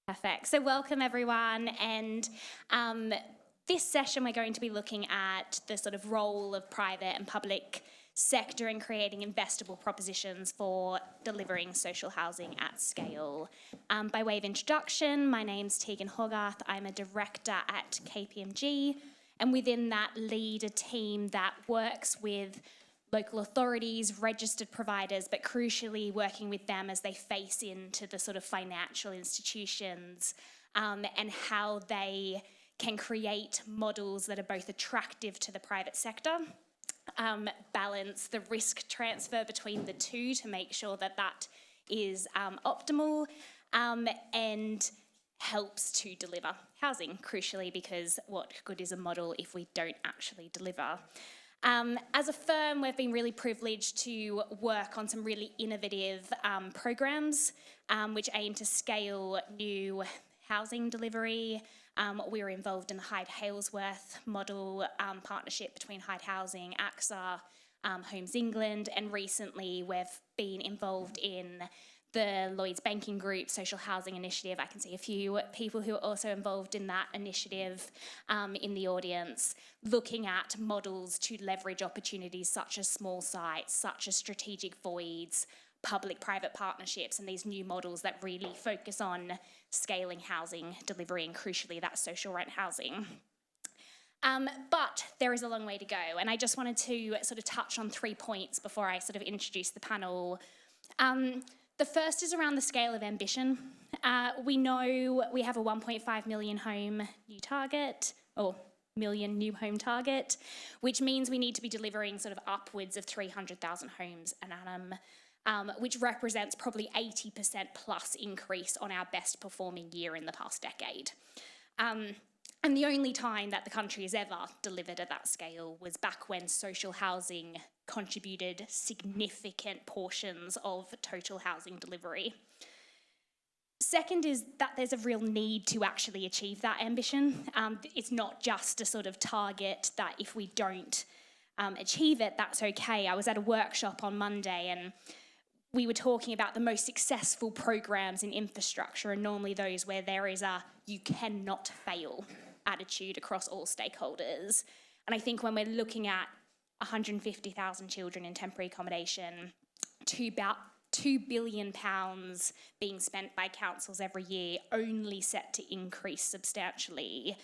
Perfect. So welcome everyone, and this session we're going to be looking at the sort of role of private and public sector in creating investable propositions for delivering social housing at scale. By way of introduction, my name's Tegan Hogarth. I'm a director at KPMG, and within that lead a team that works with local authorities, registered providers, but crucially working with them as they face into the sort of financial institutions and how they can create models that are both attractive to the private sector, balance the risk transfer between the two to make sure that that is optimal, and helps to deliver housing, crucially, because what good is a model if we don't actually deliver? As a firm, we've been really privileged to work on some really innovative programs which aim to scale new housing delivery. We were involved in the Hyde-Halesworth model partnership between Hyde Housing, AXA, Homes England, and recently we've been involved in the Lloyds Banking Group Social Housing Initiative. I can see a few people who are also involved in that initiative in the audience, looking at models to leverage opportunities such as small sites, such as strategic voids, public-private partnerships, and these new models that really focus on scaling housing delivery and, crucially, that social rent housing. But there is a long way to go, and I just wanted to sort of touch on 3 points before I sort of introduce the panel. The first is around the scale of ambition. We know we have a 1.5 million home new target, or million new home target, which means we need to be delivering sort of upwards of 300,000 homes an annum, which represents probably 80% plus increase on our best performing year in the past decade. And the only time that the country has ever delivered at that scale was back when social housing contributed significant portions of total housing delivery. Second is that there's a real need to actually achieve that ambition. It's not just a sort of target that if we don't achieve it, that's okay. I was at a workshop on Monday and we were talking about the most successful programs in infrastructure, and normally those where there is a you cannot fail attitude across all stakeholders. And I think when we're looking at 150,000 children in temporary accommodation, to about £2 billion being spent by councils every year, only set to increase substantially,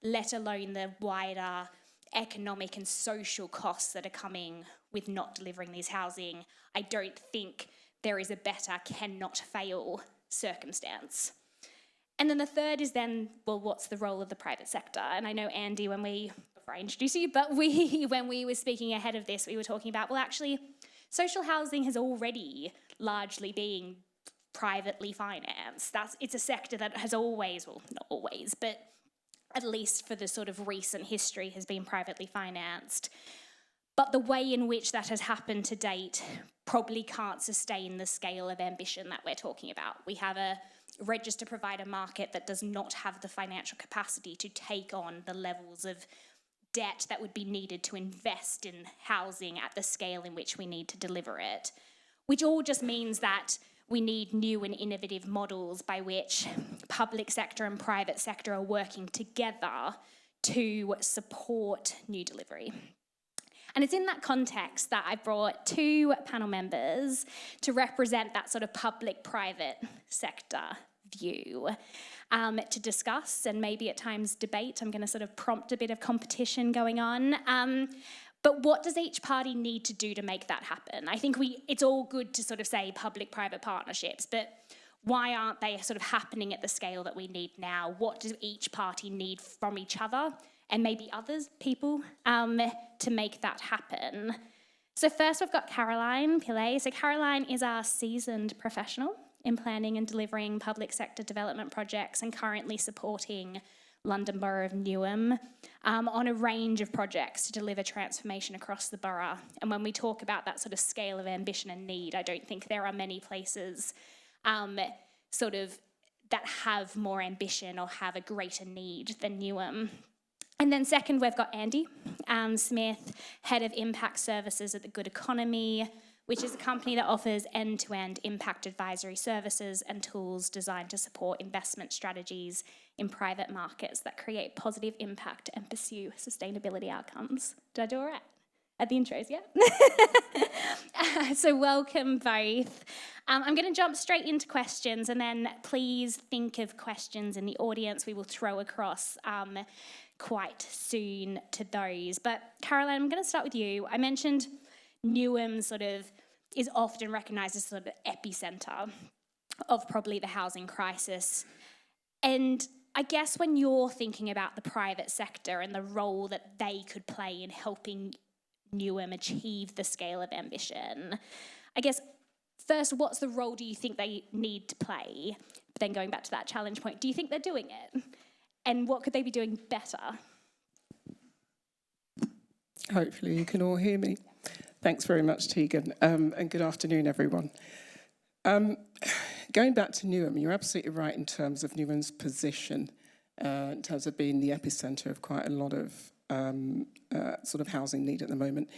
let alone the wider economic and social costs that are coming with not delivering these housing, I don't think there is a better cannot fail circumstance. And then the third is then, well, what's the role of the private sector? And I know, Andy, before I introduce you, but when we were speaking ahead of this, we were talking about, well, actually, social housing has already largely been privately financed. It's a sector that has always, well, not always, but at least for the sort of recent history has been privately financed. But the way in which that has happened to date probably can't sustain the scale of ambition that we're talking about. We have a register provider market that does not have the financial capacity to take on the levels of debt that would be needed to invest in housing at the scale in which we need to deliver it, which all just means that we need new and innovative models by which public sector and private sector are working together to support new delivery. And it's in that context that I brought two panel members to represent that sort of public-private sector view to discuss and maybe at times debate. I'm going to sort of prompt a bit of competition going on. But what does each party need to do to make that happen? I think it's all good to sort of say public-private partnerships, but why aren't they sort of happening at the scale that we need now? What does each party need from each other and maybe others, people, to make that happen? So first we've got Caroline Pillay. So Caroline is our seasoned professional in planning and delivering public sector development projects and currently supporting London Borough of Newham on a range of projects to deliver transformation across the borough. And when we talk about that sort of scale of ambition and need, I don't think there are many places sort of that have more ambition or have a greater need than Newham. And then second, we've got Andy Smith, Head of Impact Services at the Good Economy, which is a company that offers end-to-end impact advisory services and tools designed to support investment strategies in private markets that create positive impact and pursue sustainability outcomes. Did I do all right? At the intros, yeah? So welcome both. I'm going to jump straight into questions, and then please think of questions in the audience we will throw across quite soon to those. But Caroline, I'm going to start with you. I mentioned Newham sort of is often recognised as sort of the epicentre of probably the housing crisis. And I guess when you're thinking about the private sector and the role that they could play in helping Newham achieve the scale of ambition, I guess, first, what's the role do you think they need to play? But then going back to that challenge point, do you think they're doing it? And what could they be doing better? Hopefully you can all hear me. Thanks very much, Tegan, and good afternoon, everyone. Going back to Newham, you're absolutely right in terms of Newham's position, in terms of being the epicentre of quite a lot of sort of housing need at the moment.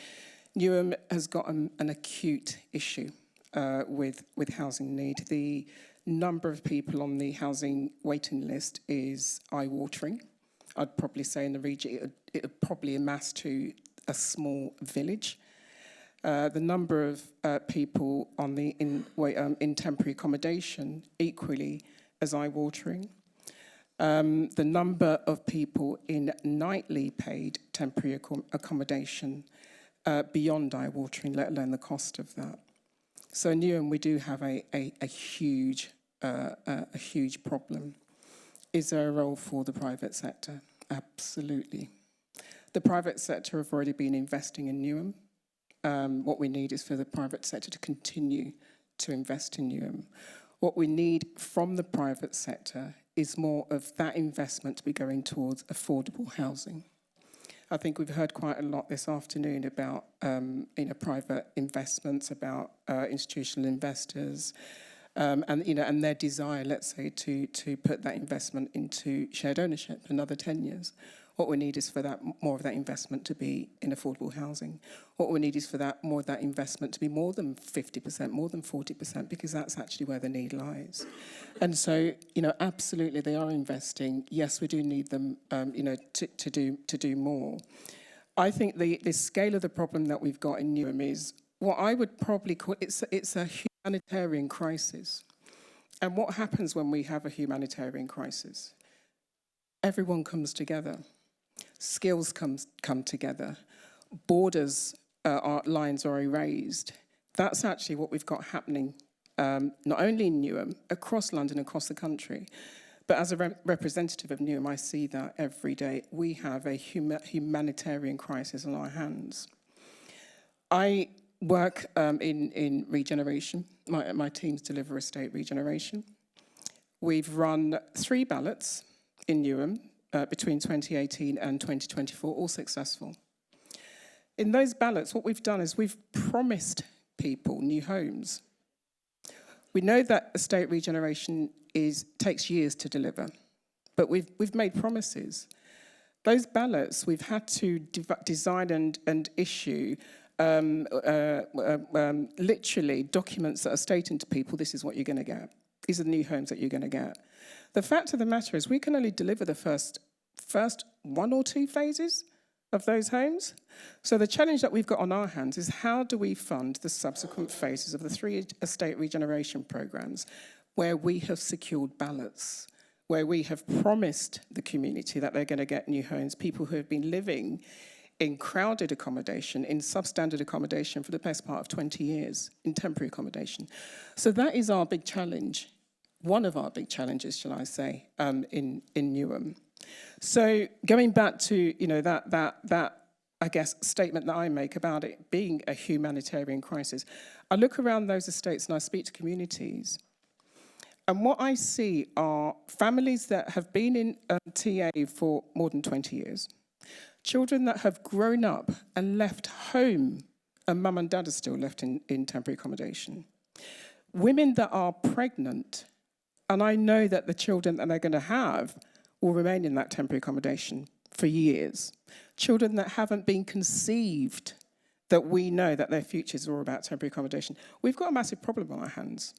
Newham has got an acute issue with housing need. The number of people on the housing waiting list is eye-watering. I'd probably say in the region it would probably amass to a small village. The number of people on in temporary accommodation equally as eye-watering. The number of people in nightly paid temporary accommodation beyond eye-watering, let alone the cost of that. So in Newham, we do have a huge problem. Is there a role for the private sector? Absolutely. The private sector have already been investing in Newham. What we need is for the private sector to continue to invest in Newham. What we need from the private sector is more of that investment to be going towards affordable housing. I think we've heard quite a lot this afternoon about private investments, about institutional investors, and their desire, let's say, to put that investment into shared ownership another 10 years. What we need is for that more of that investment to be in affordable housing. What we need is for that more of that investment to be more than 50%, more than 40%, because that's actually where the need lies. And so, absolutely they are investing. Yes, we do need them, to do more. I think the scale of the problem that we've got in Newham is what I would probably call it's a humanitarian crisis. And what happens when we have a humanitarian crisis? Everyone comes together. Skills come together. Borders lines are erased. That's actually what we've got happening, not only in Newham, across London, across the country. But as a representative of Newham, I see that every day. We have a humanitarian crisis on our hands. I work in regeneration. My teams deliver estate regeneration. We've run 3 ballots in Newham between 2018 and 2024, all successful. In those ballots, what we've done is we've promised people new homes. We know that estate regeneration takes years to deliver, but we've made promises. Those ballots, we've had to design and issue literally documents that are stating to people, this is what you're going to get. These are the new homes that you're going to get. The fact of the matter is we can only deliver the first 1 or 2 phases of those homes. So the challenge that we've got on our hands is how do we fund the subsequent phases of the 3 estate regeneration programmes where we have secured ballots, where we have promised the community that they're going to get new homes, people who have been living in crowded accommodation, in substandard accommodation for the best part of 20 years, in temporary accommodation. So that is our big challenge, one of our big challenges, shall I say, in Newham. So going back to that I guess statement that I make about it being a humanitarian crisis, I look around those estates and I speak to communities, and what I see are families that have been in TA for more than 20 years, children that have grown up and left home, and mum and dad are still left in temporary accommodation, women that are pregnant, and I know that the children that they're going to have will remain in that temporary accommodation for years. Children that haven't been conceived that we know that their futures are all about temporary accommodation. We've got a massive problem on our hands.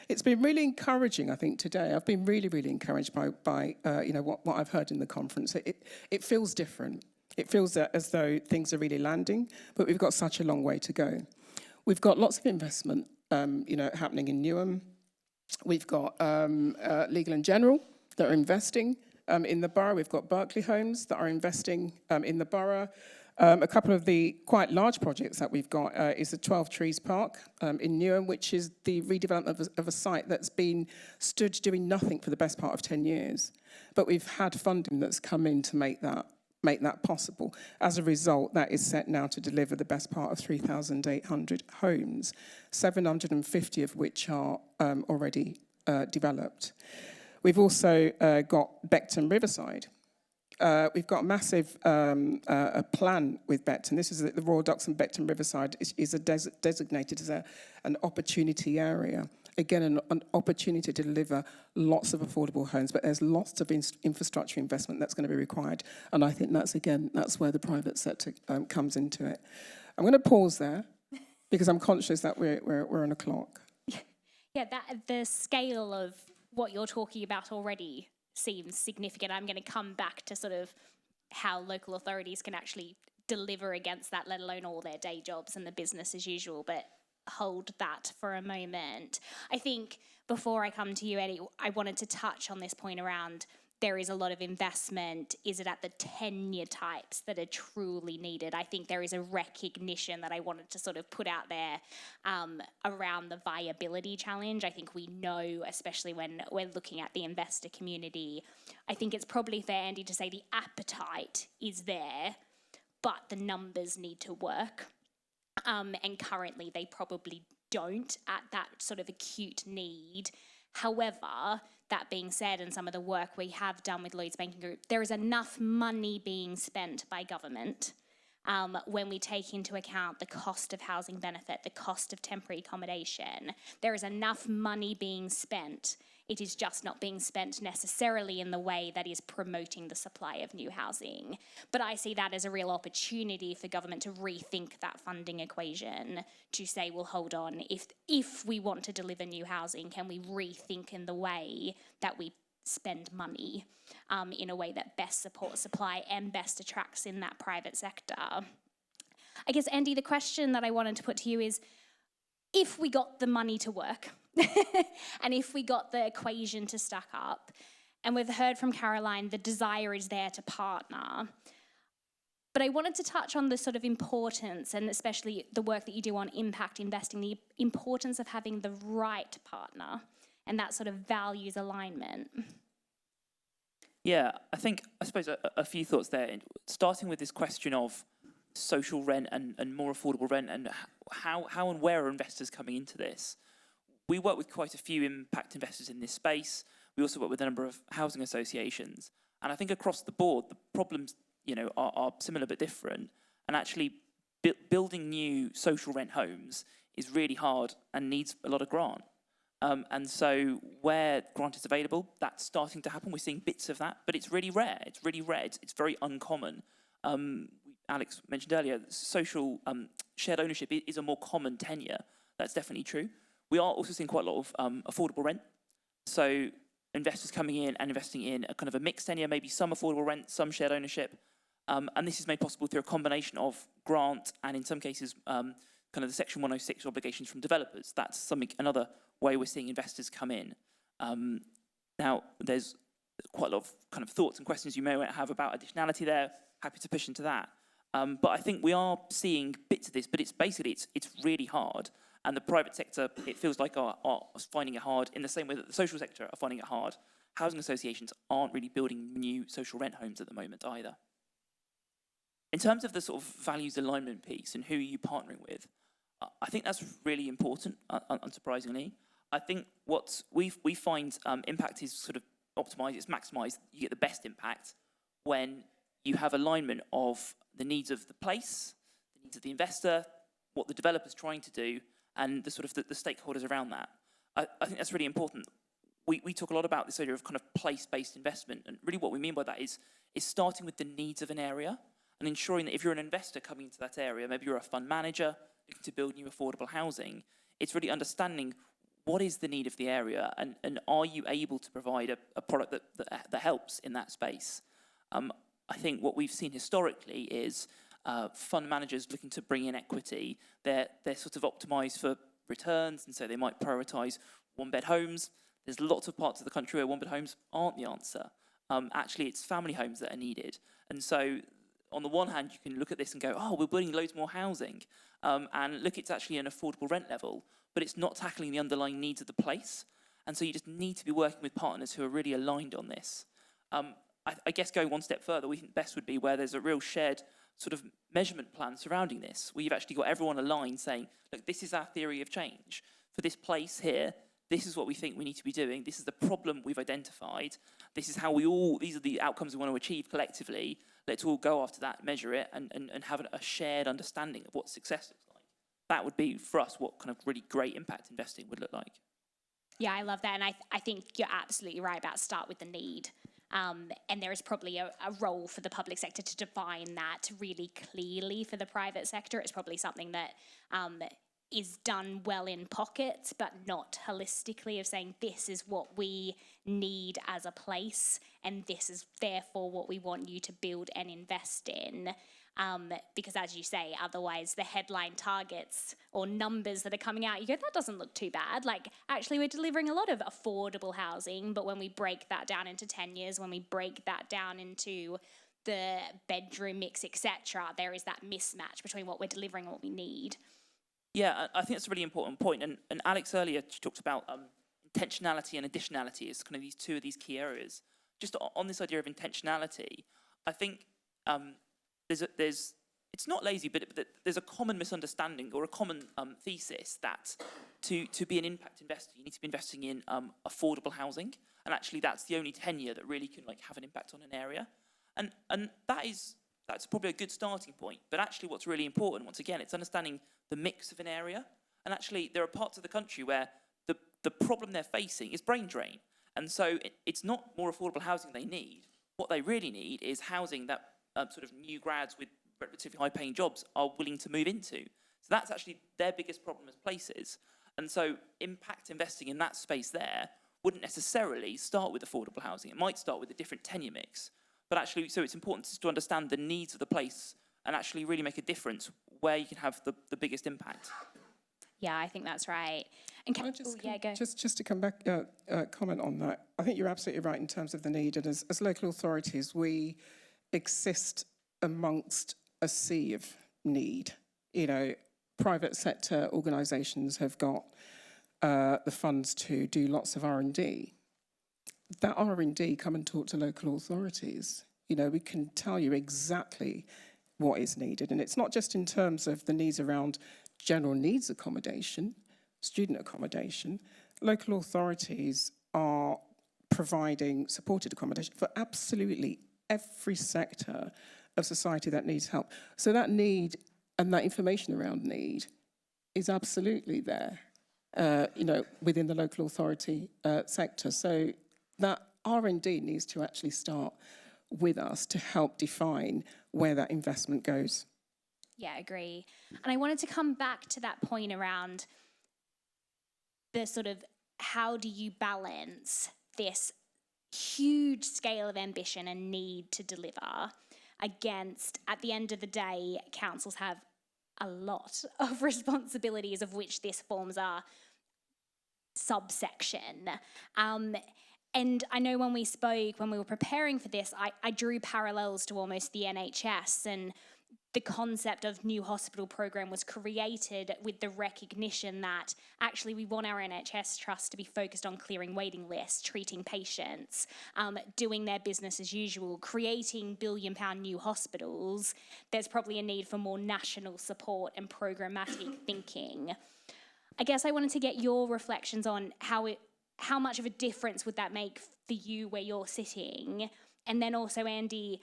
It's been really encouraging, I think, today. I've been really, really encouraged by what I've heard in the conference. It feels different. It feels as though things are really landing, but we've got such a long way to go. We've got lots of investment, happening in Newham. We've got Legal and General that are investing in the borough. We've got Berkeley Homes that are investing in the borough. A couple of the quite large projects that we've got is the 12 Trees Park in Newham, which is the redevelopment of a site that's been stood doing nothing for the best part of 10 years. But we've had funding that's come in to make that possible. As a result, that is set now to deliver the best part of 3,800 homes, 750 of which are already developed. We've also got Beckton Riverside. We've got a massive a plan with Beckton. This is the Royal Docks and Beckton Riverside is designated as an opportunity area. Again, an opportunity to deliver lots of affordable homes, but there's lots of infrastructure investment that's going to be required. And I think that's where the private sector comes into it. I'm going to pause there because I'm conscious that we're on a clock. Yeah, the scale of what you're talking about already seems significant. I'm going to come back to sort of how local authorities can actually deliver against that, let alone all their day jobs and the business as usual, but hold that for a moment. I think before I come to you, Eddie, I wanted to touch on this point around there is a lot of investment. Is it at the tenure types that are truly needed? I think there is a recognition that I wanted to sort of put out there around the viability challenge. I think we know, especially when we're looking at the investor community, I think it's probably fair, Andy, to say the appetite is there, but the numbers need to work. And currently they probably don't at that sort of acute need. However, that being said, and some of the work we have done with Lloyds Banking Group, there is enough money being spent by government when we take into account the cost of housing benefit, the cost of temporary accommodation. There is enough money being spent. It is just not being spent necessarily in the way that is promoting the supply of new housing. But I see that as a real opportunity for government to rethink that funding equation, to say, well, hold on, if we want to deliver new housing, can we rethink in the way that we spend money in a way that best supports supply and best attracts in that private sector? I guess, Andy, the question that I wanted to put to you is, if we got the money to work, and if we got the equation to stack up, and we've heard from Caroline, the desire is there to partner. But I wanted to touch on the sort of importance, and especially the work that you do on impact investing, the importance of having the right partner and that sort of values alignment. Yeah, I suppose a few thoughts there. Starting with this question of social rent and more affordable rent, and how and where are investors coming into this? We work with quite a few impact investors in this space. We also work with a number of housing associations. And I think across the board, the problems, are similar but different. And actually, building new social rent homes is really hard and needs a lot of grant. And so where grant is available, that's starting to happen. We're seeing bits of that, but it's really rare. It's very uncommon. Alex mentioned earlier, social shared ownership is a more common tenure. That's definitely true. We are also seeing quite a lot of affordable rent. So investors coming in and investing in a kind of a mixed tenure, maybe some affordable rent, some shared ownership. And this is made possible through a combination of grant and in some cases, kind of the Section 106 obligations from developers. That's another way we're seeing investors come in. Now, there's quite a lot of kind of thoughts and questions you may have about additionality there. Happy to push into that. But I think we are seeing bits of this, but it's really hard. And the private sector, it feels like, are finding it hard in the same way that the social sector are finding it hard. Housing associations aren't really building new social rent homes at the moment either. In terms of the sort of values alignment piece and who are you partnering with, I think that's really important, unsurprisingly. I think what we find impact is sort of optimized, it's maximized, you get the best impact when you have alignment of the needs of the place, the needs of the investor, what the developer's trying to do, and the sort of the stakeholders around that. I think that's really important. We talk a lot about this idea of kind of place-based investment, and really what we mean by that is starting with the needs of an area and ensuring that if you're an investor coming into that area, maybe you're a fund manager looking to build new affordable housing, it's really understanding what is the need of the area, and are you able to provide a product that helps in that space. I think what we've seen historically is fund managers looking to bring in equity, they're sort of optimised for returns, and so they might prioritise one-bed homes. There's lots of parts of the country where one-bed homes aren't the answer. Actually, it's family homes that are needed. And so on the one hand, you can look at this and go, oh, we're building loads more housing. And look, it's actually an affordable rent level, but it's not tackling the underlying needs of the place. And so you just need to be working with partners who are really aligned on this. I guess going one step further, we think best would be where there's a real shared sort of measurement plan surrounding this, where you've actually got everyone aligned saying, look, this is our theory of change. For this place here, this is what we think we need to be doing. This is the problem we've identified. This is how these are the outcomes we want to achieve collectively. Let's all go after that, measure it, and have a shared understanding of what success looks like. That would be, for us, what kind of really great impact investing would look like. Yeah, I love that. And I think you're absolutely right about start with the need. And there is probably a role for the public sector to define that really clearly for the private sector. It's probably something that is done well in pockets, but not holistically, of saying this is what we need as a place, and this is therefore what we want you to build and invest in. Because as you say, otherwise the headline targets or numbers that are coming out, you go, that doesn't look too bad. Like, actually, we're delivering a lot of affordable housing, but when we break that down into tenures, when we break that down into the bedroom mix, etc., there is that mismatch between what we're delivering and what we need. Yeah, I think that's a really important point. And Alex earlier, she talked about intentionality and additionality as kind of these two of these key areas. Just on this idea of intentionality, I think it's not lazy, but there's a common misunderstanding or a common thesis that to be an impact investor, you need to be investing in affordable housing. And actually, that's the only tenure that really can have an impact on an area. And that's probably a good starting point. But actually what's really important, once again, it's understanding the mix of an area. And actually there are parts of the country where the problem they're facing is brain drain. And so it's not more affordable housing they need. What they really need is housing that sort of new grads with relatively high paying jobs are willing to move into. So that's actually their biggest problem as places. And so impact investing in that space there wouldn't necessarily start with affordable housing. It might start with a different tenure mix. But actually, so it's important to understand the needs of the place and actually really make a difference where you can have the biggest impact. Yeah, I think that's right. And go. Just to come back, comment on that. I think you're absolutely right in terms of the need. And as local authorities, we exist amongst a sea of need. You know, private sector organisations have got the funds to do lots of R&D. That R&D, come and talk to local authorities. You know, we can tell you exactly what is needed. And it's not just in terms of the needs around general needs accommodation, student accommodation. Local authorities are providing supported accommodation for absolutely every sector of society that needs help. So that need and that information around need is absolutely there, within the local authority sector. So that R&D needs to actually start with us to help define where that investment goes. Yeah, I agree. And I wanted to come back to that point around the sort of how do you balance this huge scale of ambition and need to deliver against, at the end of the day, councils have a lot of responsibilities, of which this forms a subsection. And I know when we spoke, when we were preparing for this, I drew parallels to almost the NHS, and the concept of new hospital program was created with the recognition that actually we want our NHS trust to be focused on clearing waiting lists, treating patients, doing their business as usual, creating billion-pound new hospitals. There's probably a need for more national support and programmatic thinking. I guess I wanted to get your reflections on how much of a difference would that make for you where you're sitting? And then also, Andy,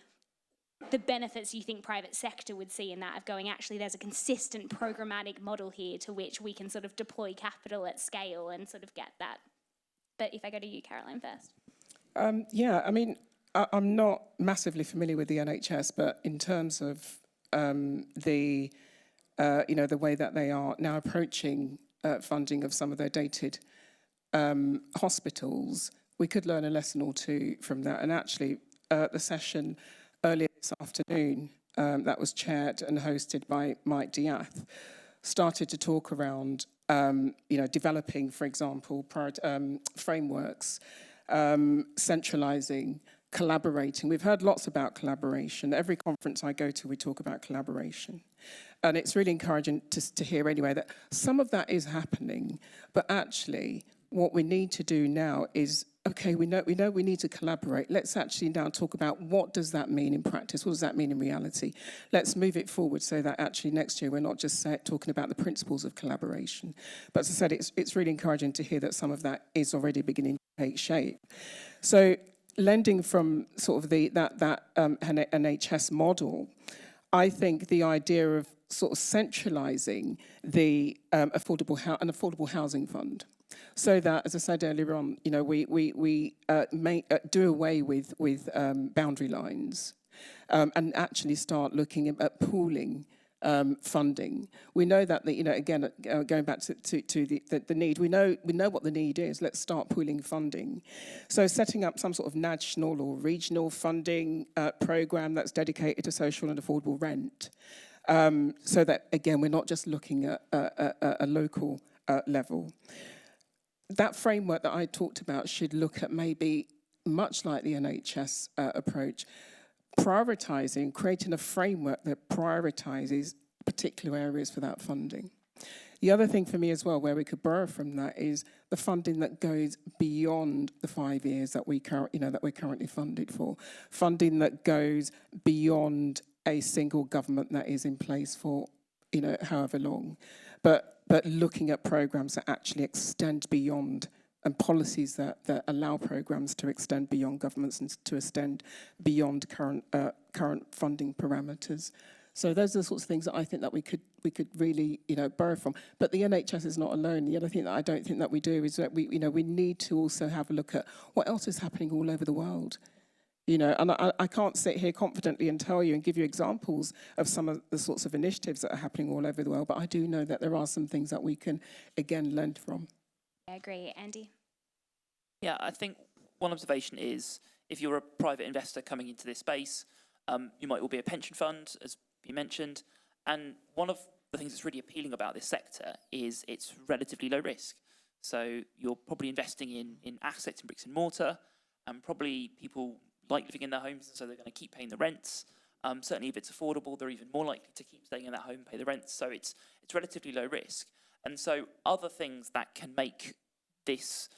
the benefits you think private sector would see in that, of going, actually, there's a consistent programmatic model here to which we can sort of deploy capital at scale and sort of get that. But if I go to you, Caroline, first. I'm not massively familiar with the NHS, but in terms of the way that they are now approaching funding of some of their dated hospitals, we could learn a lesson or two from that. And actually, the session earlier this afternoon that was chaired and hosted by Mike Diath started to talk around, developing, for example, frameworks, centralising, collaborating. We've heard lots about collaboration. Every conference I go to, we talk about collaboration. And it's really encouraging to hear anyway that some of that is happening, but actually what we need to do now is, okay, we know we need to collaborate. Let's actually now talk about what does that mean in practice? What does that mean in reality? Let's move it forward so that actually next year we're not just talking about the principles of collaboration. But as I said, it's really encouraging to hear that some of that is already beginning to take shape. So lending from sort of that NHS model, I think the idea of sort of centralising the affordable housing fund, so that, as I said earlier on, we do away with boundary lines and actually start looking at pooling funding. We know that again, going back to the need, we know what the need is. Let's start pooling funding. So setting up some sort of national or regional funding program that's dedicated to social and affordable rent, so that again we're not just looking at a local level. That framework that I talked about should look at maybe much like the NHS approach, prioritising, creating a framework that prioritises particular areas for that funding. The other thing for me as well, where we could borrow from that, is the funding that goes beyond the 5 years that we're currently funded for, funding that goes beyond a single government that is in place for however long, but looking at programs that actually extend beyond, and policies that allow programs to extend beyond governments and to extend beyond current funding parameters. So those are the sorts of things that I think that we could really borrow from. But the NHS is not alone. The other thing that I don't think that we do is that we need to also have a look at what else is happening all over the world. And I can't sit here confidently and tell you and give you examples of some of the sorts of initiatives that are happening all over the world, but I do know that there are some things that we can, again, learn from. I agree. Andy? Yeah, I think one observation is if you're a private investor coming into this space, you might all be a pension fund, as you mentioned, and one of the things that's really appealing about this sector is it's relatively low risk. So you're probably investing in assets in bricks and mortar, and probably people like living in their homes, and so they're going to keep paying the rents. Certainly if it's affordable, they're even more likely to keep staying in that home and pay the rents. So it's relatively low risk. And so other things that can make this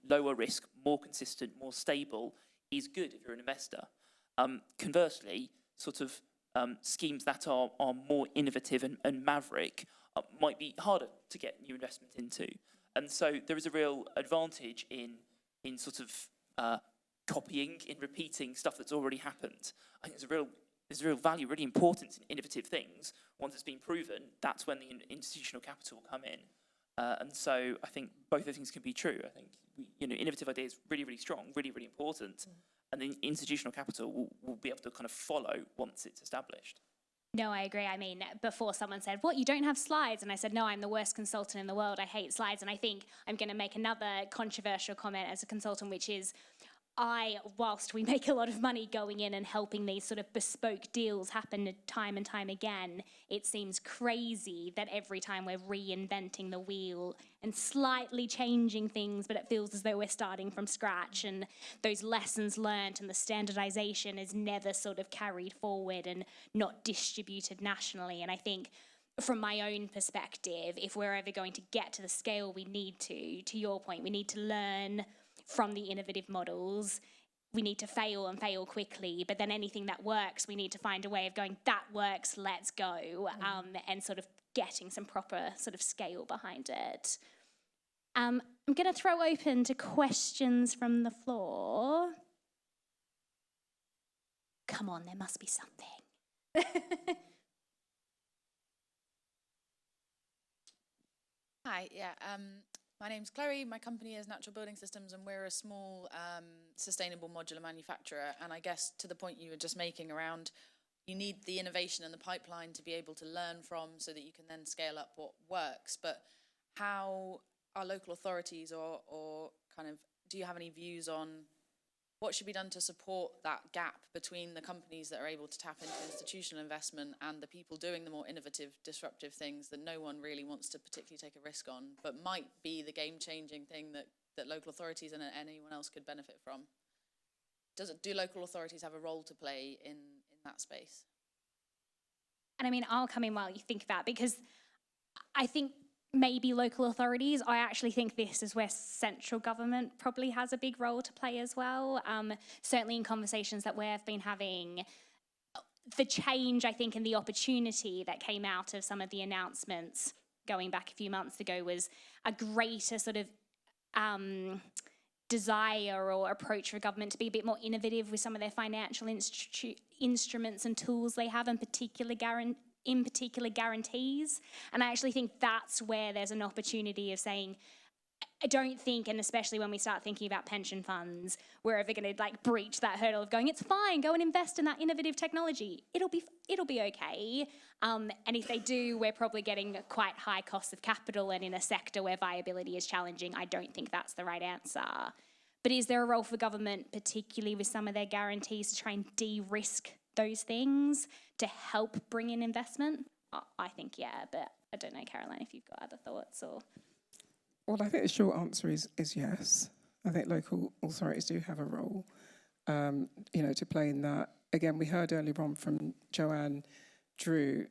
lower risk, more consistent, more stable is good if you're an investor. Conversely, sort of schemes that are more innovative and maverick might be harder to get new investment into. And so there is a real advantage in sort of copying, in repeating stuff that's already happened. I think there's a real value, really importance in innovative things. Once it's been proven, that's when the institutional capital will come in. And so I think both of things can be true. I think innovative ideas really, really strong, really, really important. And then institutional capital will be able to kind of follow once it's established. No, I agree. I mean, before someone said, what, you don't have slides? And I said, no, I'm the worst consultant in the world. I hate slides. And I think I'm going to make another controversial comment as a consultant, which is whilst we make a lot of money going in and helping these sort of bespoke deals happen time and time again, it seems crazy that every time we're reinventing the wheel and slightly changing things, but it feels as though we're starting from scratch, and those lessons learned and the standardization is never sort of carried forward and not distributed nationally. And I think from my own perspective, if we're ever going to get to the scale we need to your point, we need to learn from the innovative models. We need to fail and fail quickly, but then anything that works, we need to find a way of going, that works, let's go, and sort of getting some proper sort of scale behind it. I'm going to throw open to questions from the floor. Come on, there must be something. Hi, yeah. My name's Chloe. My company is Natural Building Systems, and we're a small sustainable modular manufacturer. And I guess to the point you were just making around, you need the innovation and the pipeline to be able to learn from so that you can then scale up what works. But how are local authorities or kind of, do you have any views on what should be done to support that gap between the companies that are able to tap into institutional investment and the people doing the more innovative, disruptive things that no one really wants to particularly take a risk on, but might be the game-changing thing that local authorities and anyone else could benefit from? Do local authorities have a role to play in that space? And I mean, I'll come in while you think about it, because I think maybe local authorities, I actually think this is where central government probably has a big role to play as well. Certainly in conversations that we've been having, the change, I think, and the opportunity that came out of some of the announcements going back a few months ago was a greater sort of desire or approach for government to be a bit more innovative with some of their financial instruments and tools they have, in particular guarantees. And I actually think that's where there's an opportunity of saying, I don't think, and especially when we start thinking about pension funds, we're ever going to like breach that hurdle of going, it's fine, go and invest in that innovative technology. It'll be okay. And if they do, we're probably getting quite high costs of capital, and in a sector where viability is challenging, I don't think that's the right answer. But is there a role for government, particularly with some of their guarantees, to try and de-risk those things to help bring in investment? I think, yeah, but I don't know, Caroline, if you've got other thoughts or... Well, I think the short answer is yes. I think local authorities do have a role, to play in that. Again, we heard earlier on from Joanne Drew,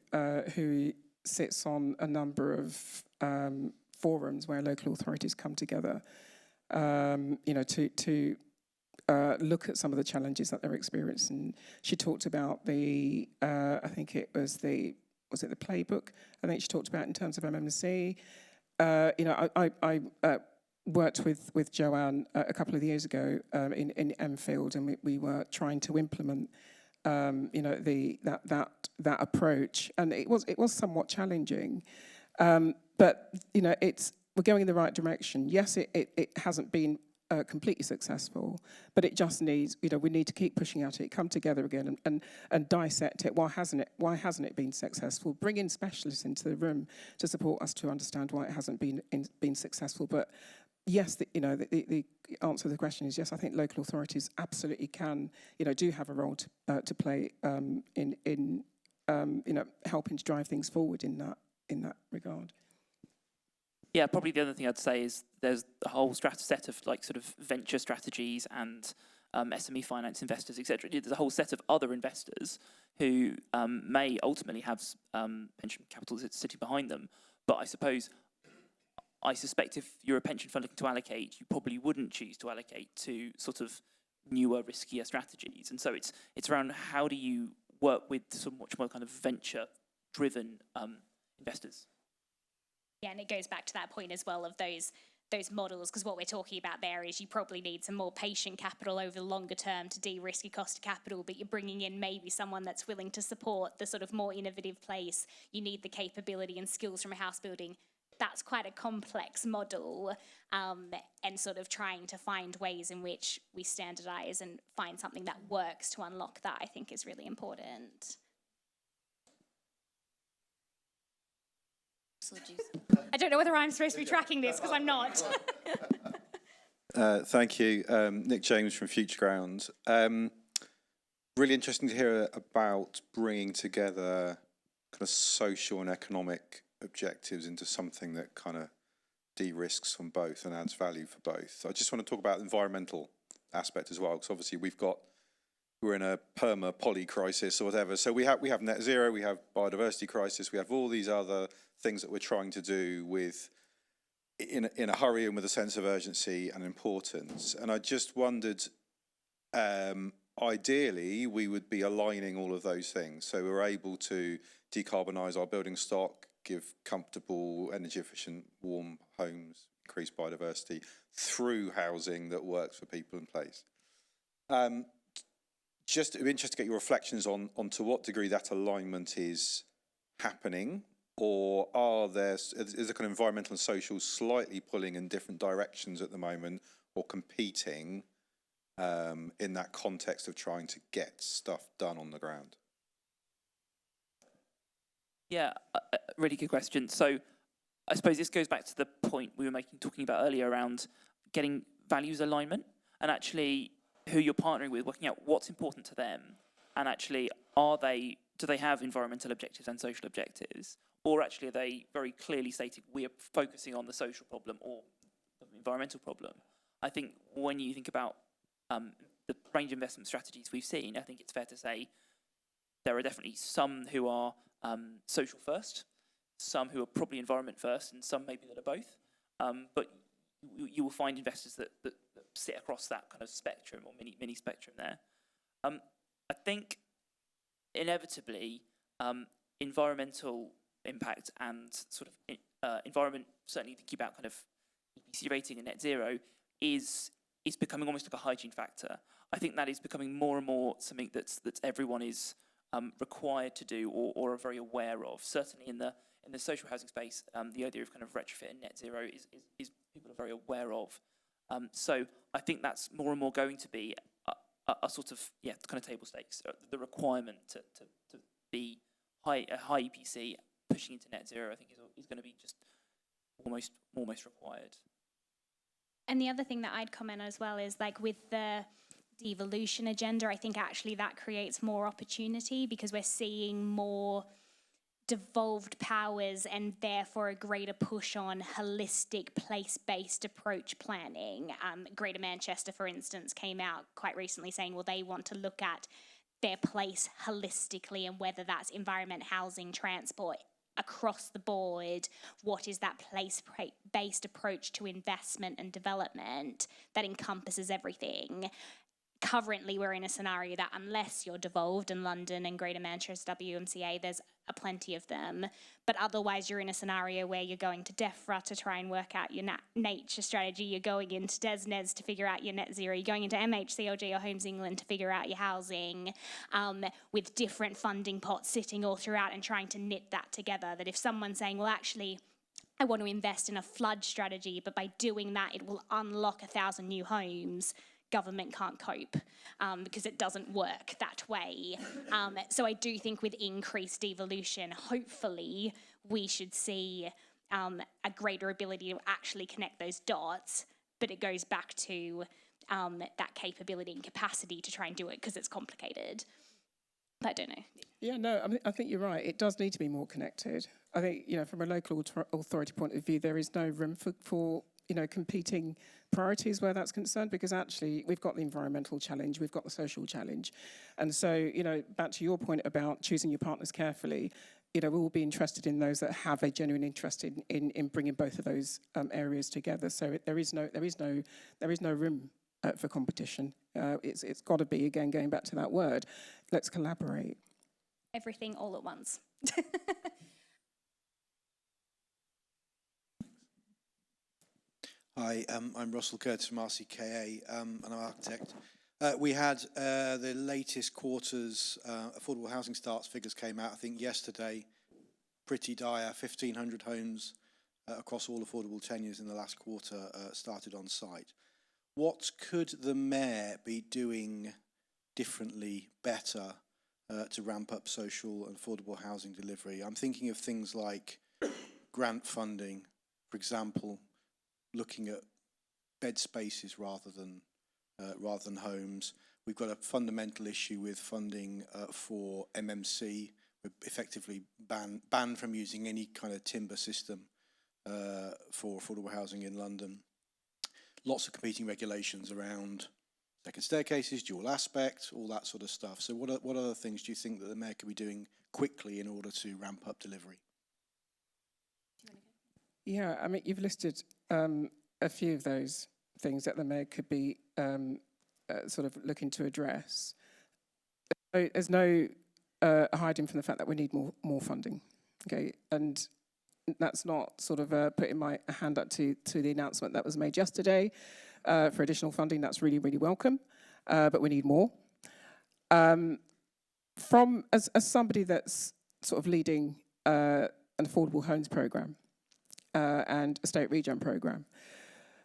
who sits on a number of forums where local authorities come together, to look at some of the challenges that they're experiencing. She talked about I think it was the playbook? I think she talked about in terms of MMC. I worked with Joanne a couple of years ago in Enfield, and we were trying to implement, that approach, and it was somewhat challenging, but we're going in the right direction. Yes, it hasn't been completely successful, but it just needs, we need to keep pushing at it, come together again and dissect it. Why hasn't it been successful? Bring in specialists into the room to support us to understand why it hasn't been successful. But yes, the answer to the question is yes. I think local authorities absolutely can, do have a role to play in helping to drive things forward in that regard. Yeah, probably the other thing I'd say is there's a whole set of like sort of venture strategies and SME finance investors, etc. There's a whole set of other investors who may ultimately have pension capital sitting behind them. But I suspect if you're a pension fund looking to allocate, you probably wouldn't choose to allocate to sort of newer, riskier strategies. And so it's around how do you work with some much more kind of venture-driven investors. Yeah, and it goes back to that point as well of those models, because what we're talking about there is you probably need some more patient capital over the longer term to de-risk your cost of capital, but you're bringing in maybe someone that's willing to support the sort of more innovative place. You need the capability and skills from a house building. That's quite a complex model, and sort of trying to find ways in which we standardise and find something that works to unlock that, I think, is really important. I don't know whether I'm supposed to be tracking this, because I'm not. Thank you. Nick James from Future Ground. Really interesting to hear about bringing together kind of social and economic objectives into something that kind of de-risks from both and adds value for both. I just want to talk about the environmental aspect as well, because obviously we're in a poly crisis or whatever. So we have net zero, we have biodiversity crisis, we have all these other things that we're trying to do with in a hurry and with a sense of urgency and importance. And I just wondered, ideally, we would be aligning all of those things. So we're able to decarbonise our building stock, give comfortable, energy efficient, warm homes, increase biodiversity through housing that works for people in place. Just interested to get your reflections on to what degree that alignment is happening or is the kind of environmental and social slightly pulling in different directions at the moment, or competing in that context of trying to get stuff done on the ground? Yeah, really good question. So I suppose this goes back to the point we were talking about earlier around getting values alignment, and actually who you're partnering with, working out what's important to them, and actually do they have environmental objectives and social objectives, or actually are they very clearly stating we are focusing on the social problem or the environmental problem? I think when you think about the range of investment strategies we've seen, I think it's fair to say there are definitely some who are social first, some who are probably environment first, and some maybe that are both. But you will find investors that sit across that kind of spectrum or mini spectrum there. I think inevitably environmental impact and sort of environment, certainly thinking about kind of EPC rating and net zero, is becoming almost like a hygiene factor. I think that is becoming more and more something that everyone is required to do or are very aware of. Certainly in the social housing space, the idea of kind of retrofit and net zero is people are very aware of. So I think that's more and more going to be a sort of kind of table stakes. The requirement to be a high EPC pushing into net zero, I think is going to be just almost required. And the other thing that I'd comment as well is, like, with the devolution agenda, I think actually that creates more opportunity because we're seeing more devolved powers and therefore a greater push on holistic place-based approach planning. Greater Manchester, for instance, came out quite recently saying, well, they want to look at their place holistically and whether that's environment, housing, transport, across the board. What is that place-based approach to investment and development that encompasses everything? Currently, we're in a scenario that unless you're devolved in London and Greater Manchester WMCA, there's plenty of them. But otherwise, you're in a scenario where you're going to DEFRA to try and work out your nature strategy. You're going into DESNZ to figure out your net zero. You're going into MHCLG or Homes England to figure out your housing, with different funding pots sitting all throughout and trying to knit that together. That if someone's saying, well, actually, I want to invest in a flood strategy, but by doing that, it will unlock 1,000 new homes, government can't cope because it doesn't work that way. So I do think with increased devolution, hopefully we should see a greater ability to actually connect those dots, but it goes back to that capability and capacity to try and do it because it's complicated. I don't know. Yeah, no, I think you're right. It does need to be more connected. I think, from a local authority point of view, there is no room for competing priorities where that's concerned, because actually we've got the environmental challenge, we've got the social challenge. And so, back to your point about choosing your partners carefully, we'll be interested in those that have a genuine interest in bringing both of those areas together. So there is no room for competition. It's got to be, again, going back to that word, let's collaborate. Everything all at once. Hi, I'm Russell Curtis from RCKA, and I'm an architect. We had the latest quarter's affordable housing starts figures came out, I think yesterday. Pretty dire, 1,500 homes across all affordable tenures in the last quarter started on site. What could the mayor be doing differently, better, to ramp up social and affordable housing delivery? I'm thinking of things like grant funding, for example, looking at bed spaces rather than homes. We've got a fundamental issue with funding for MMC. We're effectively banned from using any kind of timber system for affordable housing in London. Lots of competing regulations around second staircases, dual aspect, all that sort of stuff. So what other things do you think that the mayor could be doing quickly in order to ramp up delivery? Yeah, I mean, you've listed a few of those things that the mayor could be sort of looking to address. So there's no hiding from the fact that we need more funding, okay? And that's not sort of putting my hand up to the announcement that was made yesterday for additional funding. That's really, really welcome, but we need more. As somebody that's sort of leading an affordable homes programme and a state regen programme.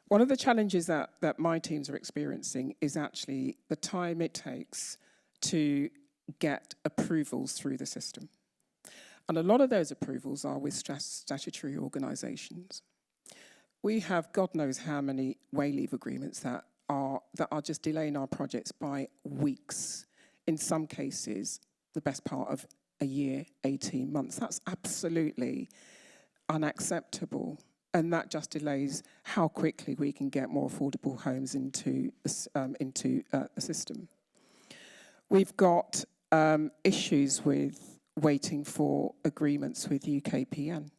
One of the challenges that my teams are experiencing is actually the time it takes to get approvals through the system. And a lot of those approvals are with statutory organisations. We have God knows how many way leave agreements that are just delaying our projects by weeks. In some cases, the best part of a year, 18 months. That's absolutely unacceptable. And that just delays how quickly we can get more affordable homes into the system. We've got issues with waiting for agreements with UKPN,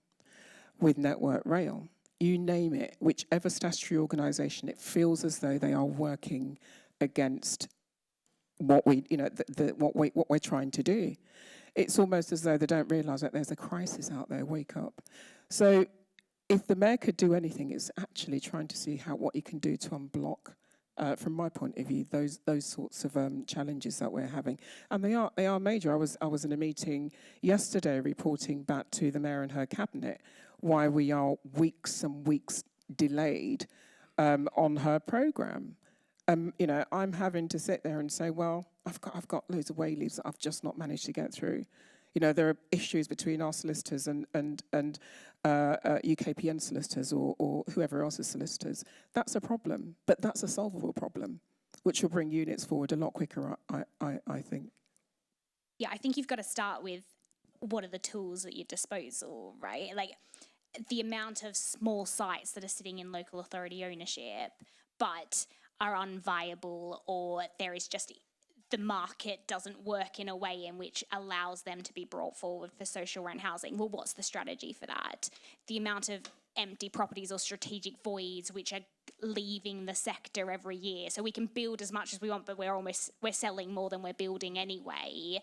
with Network Rail. You name it, whichever statutory organisation, it feels as though they are working against what what we're trying to do. It's almost as though they don't realise that there's a crisis out there. Wake up! So, if the mayor could do anything, it's actually trying to see what he can do to unblock, from my point of view, those sorts of challenges that we're having, and they are major. I was in a meeting yesterday reporting back to the mayor and her cabinet why we are weeks and weeks delayed on her programme. I'm having to sit there and say, well, I've got loads of way leaves that I've just not managed to get through. There are issues between our solicitors and UKPN solicitors or whoever else's solicitors. That's a problem, but that's a solvable problem, which will bring units forward a lot quicker, I think. Yeah, I think you've got to start with what are the tools at your disposal, right? Like the amount of small sites that are sitting in local authority ownership, but are unviable, or there is just the market doesn't work in a way in which allows them to be brought forward for social rent housing. Well, what's the strategy for that? The amount of empty properties or strategic voids which are leaving the sector every year. So we can build as much as we want, but we're selling more than we're building anyway.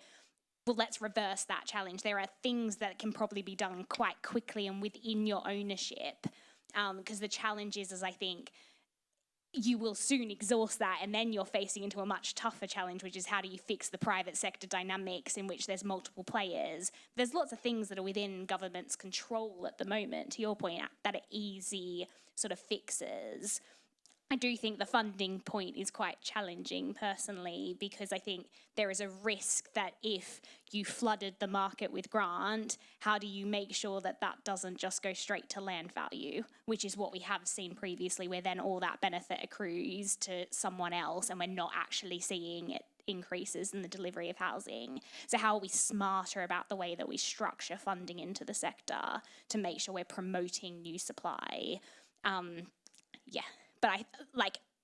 Well, let's reverse that challenge. There are things that can probably be done quite quickly and within your ownership, because the challenge is I think, you will soon exhaust that, and then you're facing into a much tougher challenge, which is how do you fix the private sector dynamics in which there's multiple players. There's lots of things that are within government's control at the moment, to your point, that are easy sort of fixes. I do think the funding point is quite challenging personally, because I think there is a risk that if you flooded the market with grant, how do you make sure that that doesn't just go straight to land value, which is what we have seen previously, where then all that benefit accrues to someone else and we're not actually seeing it increases in the delivery of housing. So how are we smarter about the way that we structure funding into the sector to make sure we're promoting new supply? But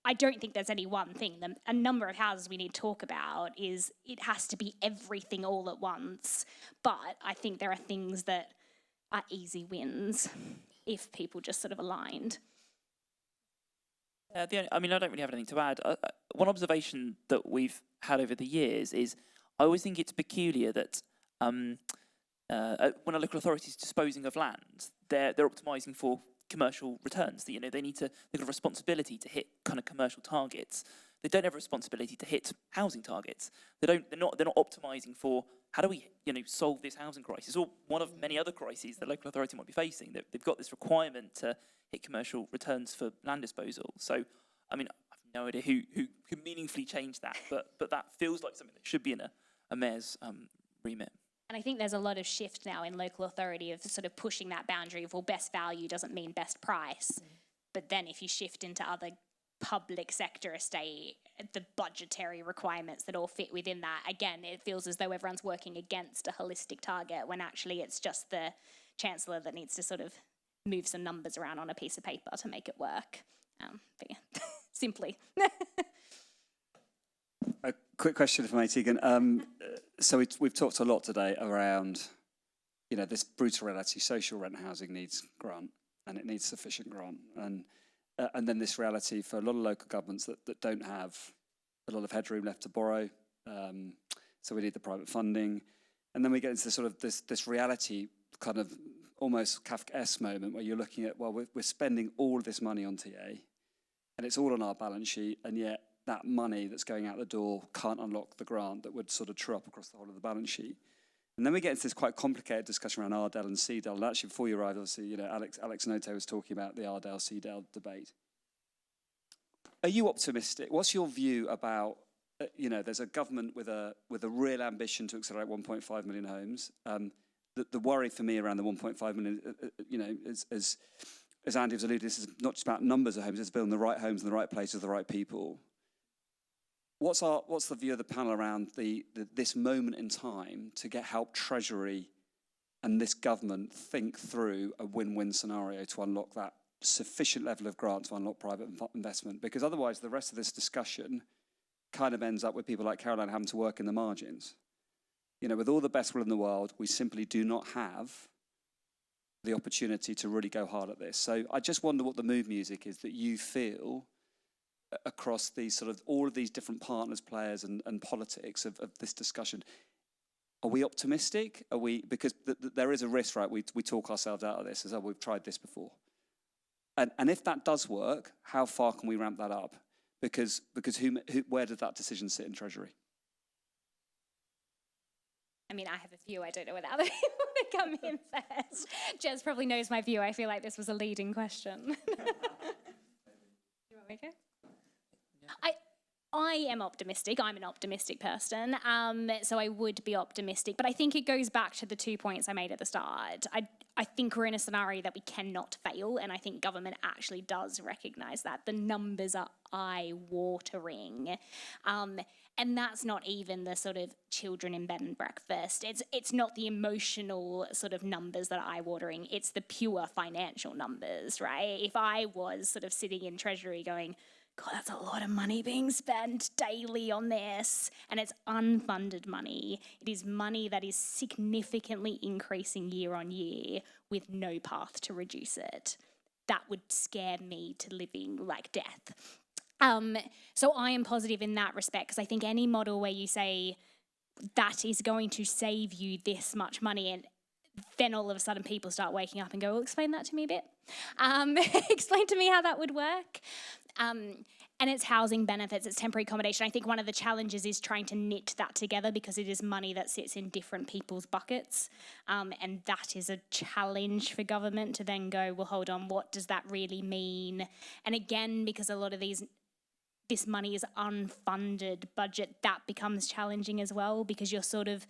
I don't think there's any one thing. A number of houses we need to talk about is it has to be everything all at once. But I think there are things that are easy wins if people just sort of aligned. I don't really have anything to add. One observation that we've had over the years is I always think it's peculiar that when a local authority is disposing of land, they're optimising for commercial returns. They've got a responsibility to hit kind of commercial targets. They don't have a responsibility to hit housing targets. They're not optimising for how do we solve this housing crisis or one of many other crises that local authority might be facing. They've got this requirement to hit commercial returns for land disposal. So I have no idea who can meaningfully change that, but that feels like something that should be in a mayor's remit. And I think there's a lot of shift now in local authority of sort of pushing that boundary of, well, best value doesn't mean best price. But then if you shift into other public sector estate, the budgetary requirements that all fit within that, again, it feels as though everyone's working against a holistic target when actually it's just the Chancellor that needs to sort of move some numbers around on a piece of paper to make it work. But yeah, simply. A quick question for me, Tegan. So we've talked a lot today around, this brutal reality. Social rent housing needs grant, and it needs sufficient grant, and then this reality for a lot of local governments that don't have a lot of headroom left to borrow. So we need the private funding, and then we get into this reality, kind of almost Kafkaesque moment where you're looking at, well, we're spending all of this money on TA, and it's all on our balance sheet, and yet that money that's going out the door can't unlock the grant that would sort of true up across the whole of the balance sheet. And then we get into this quite complicated discussion around Ardell and Seedale. And actually, before you arrived, obviously, you know, Alex Noto was talking about the Ardell-Seedale debate. Are you optimistic? What's your view about, you know, there's a government with a real ambition to accelerate 1.5 million homes. The worry for me around the 1.5 million, you know, as Andy was alluding, this is not just about numbers of homes, it's building the right homes in the right places, the right people. What's the view of the panel around this moment in time to help Treasury and this government think through a win-win scenario to unlock that sufficient level of grant to unlock private investment? Because otherwise the rest of this discussion kind of ends up with people like Caroline having to work in the margins. You know, with all the best will in the world, we simply do not have the opportunity to really go hard at this. So I just wonder what the mood music is that you feel across these sort of all of these different partners, players and politics of this discussion. Are we optimistic? Are we, because there is a risk, right? We talk ourselves out of this as though we've tried this before. And if that does work, how far can we ramp that up? Because where does that decision sit in Treasury? I mean, I have a view. I don't know whether other people want to come in first. Jez probably knows my view. I feel like this was a leading question. Do you want me to go? I am optimistic. I'm an optimistic person, so I would be optimistic. But I think it goes back to the 2 points I made at the start. I think we're in a scenario that we cannot fail, and I think government actually does recognise that. The numbers are eye-watering. And that's not even the sort of children in bed and breakfast. It's not the emotional sort of numbers that are eye-watering. It's the pure financial numbers, right? If I was sort of sitting in Treasury going, God, that's a lot of money being spent daily on this. And it's unfunded money. It is money that is significantly increasing year on year with no path to reduce it. That would scare me to living like death. So I am positive in that respect, because I think any model where you say that is going to save you this much money, and then all of a sudden people start waking up and go, well, explain that to me a bit. Explain to me how that would work. And it's housing benefits, it's temporary accommodation. I think one of the challenges is trying to knit that together, because it is money that sits in different people's buckets. And that is a challenge for government to then go, well, hold on, what does that really mean? And again, because a lot of this money is unfunded budget, that becomes challenging as well, because you're sort of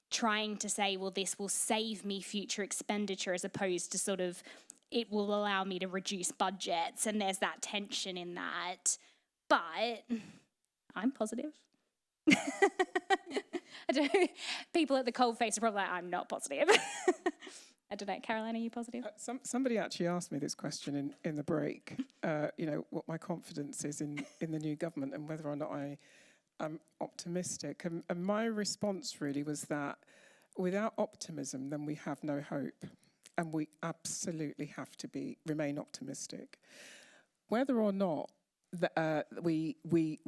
trying to say, well, this will save me future expenditure, as opposed to sort of, it will allow me to reduce budgets, and there's that tension in that. But I'm positive. I don't know, people at the coalface are probably like, I'm not positive. I don't know, Caroline, are you positive? Somebody actually asked me this question in the break, you know, what my confidence is in the new government and whether or not I am optimistic. And my response really was that without optimism, then we have no hope. And we absolutely have to remain optimistic. Whether or not we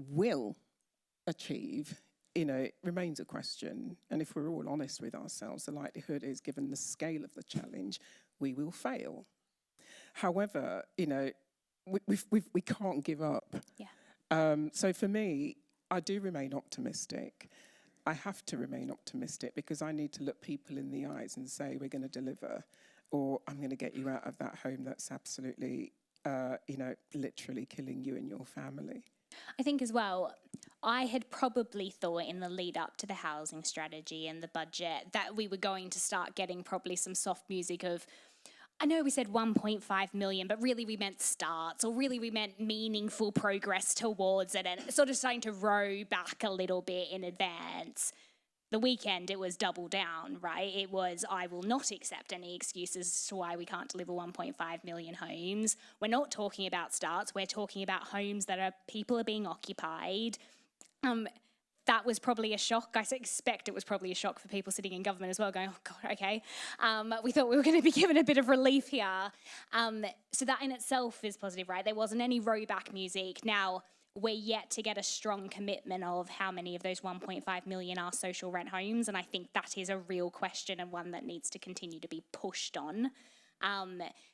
will achieve, you know, remains a question. And if we're all honest with ourselves, the likelihood is, given the scale of the challenge, we will fail. However, you know, we can't give up. Yeah. So for me, I do remain optimistic. I have to remain optimistic, because I need to look people in the eyes and say, we're going to deliver, or I'm going to get you out of that home that's absolutely, you know, literally killing you and your family. I think as well, I had probably thought in the lead up to the housing strategy and the budget that we were going to start getting probably some soft music of, I know we said 1.5 million, but really we meant starts, or really we meant meaningful progress towards it, and sort of starting to row back a little bit in advance. The weekend, it was double down, right? It was, I will not accept any excuses as to why we can't deliver 1.5 million homes. We're not talking about starts, we're talking about homes that people are being occupied. That was probably a shock. I expect it was probably a shock for people sitting in government as well, going, oh God, okay. We thought we were going to be given a bit of relief here. So that in itself is positive, right? There wasn't any rowback music. Now, we're yet to get a strong commitment of how many of those 1.5 million are social rent homes, and I think that is a real question, and one that needs to continue to be pushed on,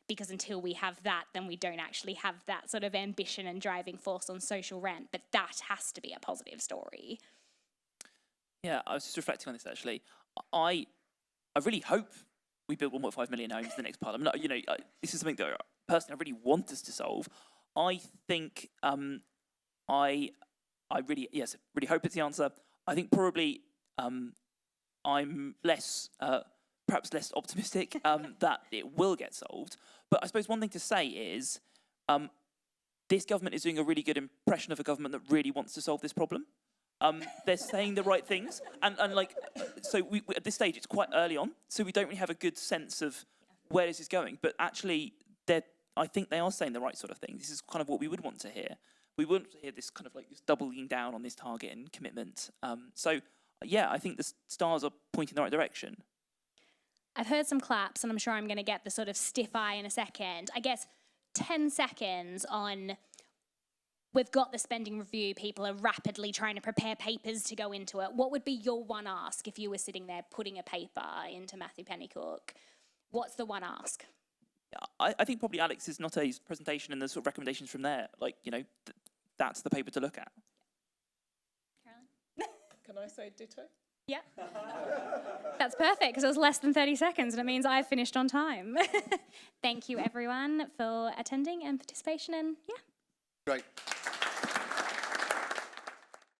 because until we have that, then we don't actually have that sort of ambition and driving force on social rent, but that has to be a positive story. Yeah, I was just reflecting on this actually. I I really hope we build 1.5 million homes in the next Parliament. You know, this is something that personally I really want us to solve. I think I really hope it's the answer. I think probably I'm less perhaps less optimistic that it will get solved. But I suppose one thing to say is this government is doing a really good impression of a government that really wants to solve this problem. They're saying the right things, and like, so we at this stage it's quite early on, so we don't really have a good sense of where this is going. But actually, I think they are saying the right sort of thing. This is kind of what we would want to hear. We want to hear this kind of like this doubling down on this target and commitment. So yeah, I think the stars are pointing in the right direction. I've heard some claps, and I'm sure I'm going to get the sort of stiff eye in a second. I guess 10 seconds on. We've got the spending review, people are rapidly trying to prepare papers to go into it. What would be your one ask if you were sitting there putting a paper into Matthew Pennycook? What's the one ask? I think probably Alex's Notte's presentation and the sort of recommendations from there, like, you know, that's the paper to look at. Caroline? Can I say ditto? Yeah. That's perfect, because it was less than 30 seconds, and it means I've finished on time. Thank you, everyone, for attending and participation, and yeah. Great.